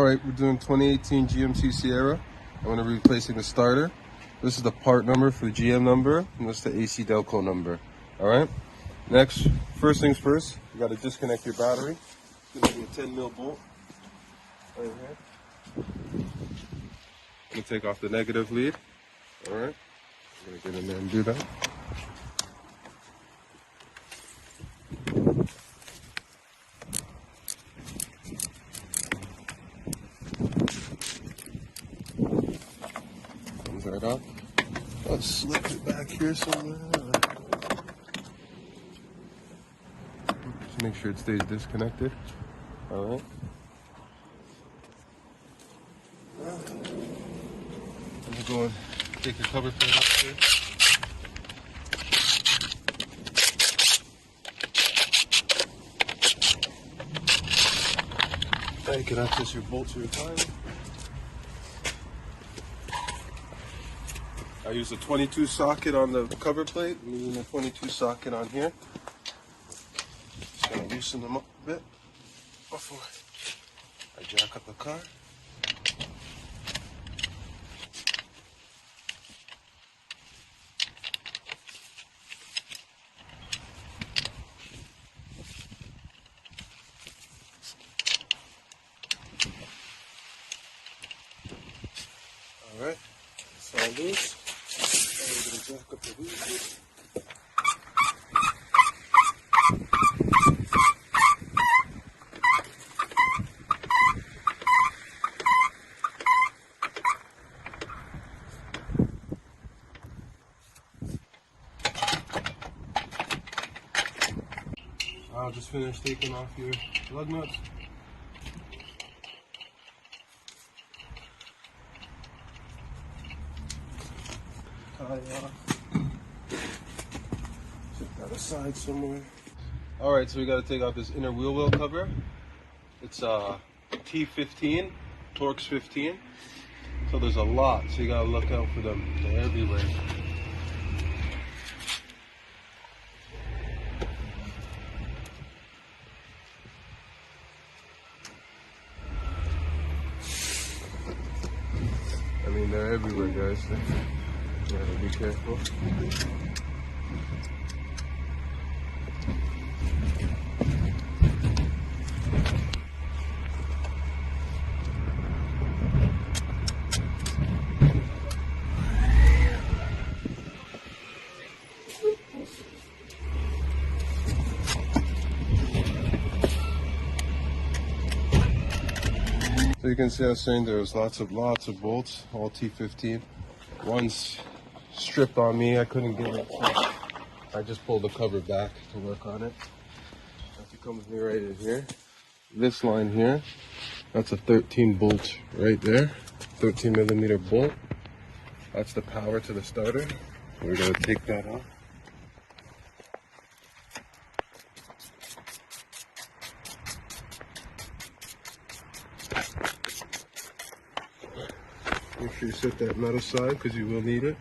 Alright, we're doing 2018 GMC Sierra. I'm going to be replacing the starter. This is the part number for the GM number, and this is the AC Delco number. Alright, next, first things first, you got to disconnect your battery. It's going to be a 10 mil bolt right here. I'm going to take off the negative lead. Alright, I'm going to get in there and do that. Comes right off. I'll slip it back here somewhere. Just make sure it stays disconnected. Alright. I'm gonna go and take the cover plate off here. Now you can access your bolts your time. I use a 22 socket on the cover plate. I'm using a 22 socket on here. Just gonna loosen them up a bit before I jack up the car. All right, it's all loose. I'm going to jack up the wheels. I'll just finish taking off your lug nuts. Set that aside somewhere. Alright, so we got to take off this inner wheel well cover. It's T15, Torx 15. So there's a lot, so you got to look out for them. They're everywhere. I mean, they're everywhere, guys. You gotta be careful. So you can see I was saying there was lots of bolts, all T15. One's stripped on me, I couldn't get it. So I just pulled the cover back to work on it. That comes me right in here. This line here, that's a 13 bolt right there. 13 millimeter bolt. That's the power to the starter. We're gonna take that off. Make sure you set that metal side because you will need it.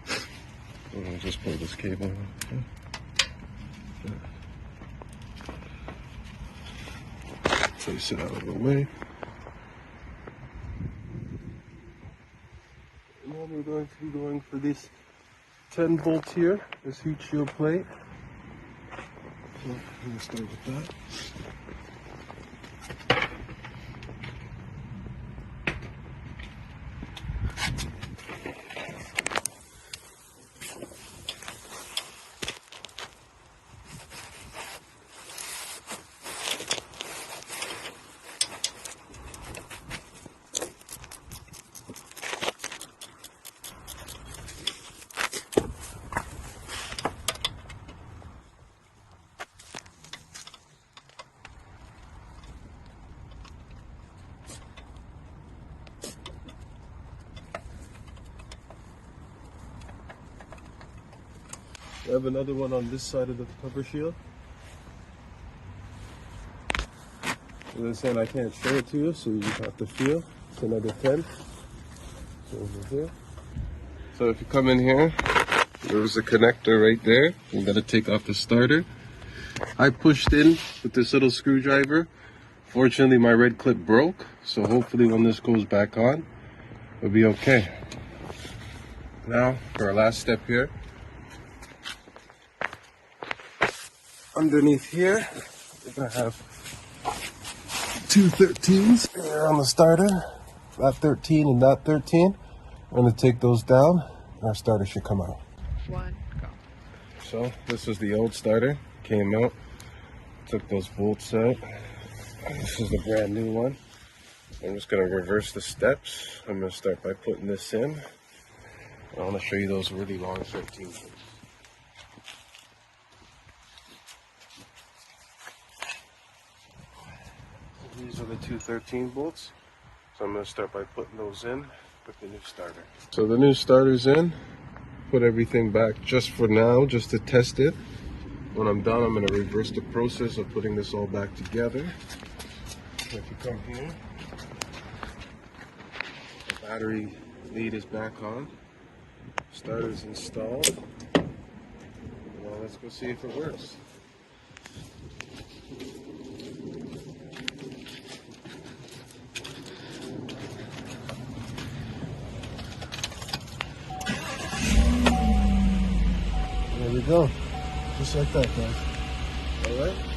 And I'll just pull this cable off. Place it out of the way. And then we're going to be going for this 10 bolt here, this heat shield plate. So I'm going to start with that. I have another one on this side of the cover shield. As I said, I can't show it to you, so you just have to feel. It's another 10. So over here. So if you come in here, there's a connector right there. You gotta take off the starter. I pushed in with this little screwdriver Fortunately, my red clip broke, so hopefully when this goes back on, it'll be okay. Now, for our last step here. Underneath here, we're gonna have two 13s here on the starter. That 13 and that 13. I'm gonna take those down, and our starter should come out. One, go. So this was the old starter, came out, took those bolts out. This is the brand new one. I'm just gonna reverse the steps. I'm gonna start by putting this in. I wanna show you those really long 13 bolts. These are the two 13 bolts. So I'm gonna start by putting those in with the new starter. So the new starter's in. Put everything back just for now, just to test it. When I'm done, I'm gonna reverse the process of putting this all back together. So if you come here, the battery lead is back on. Starter's installed. Well, let's go see if it works. There we go. Just like that, guys. All right.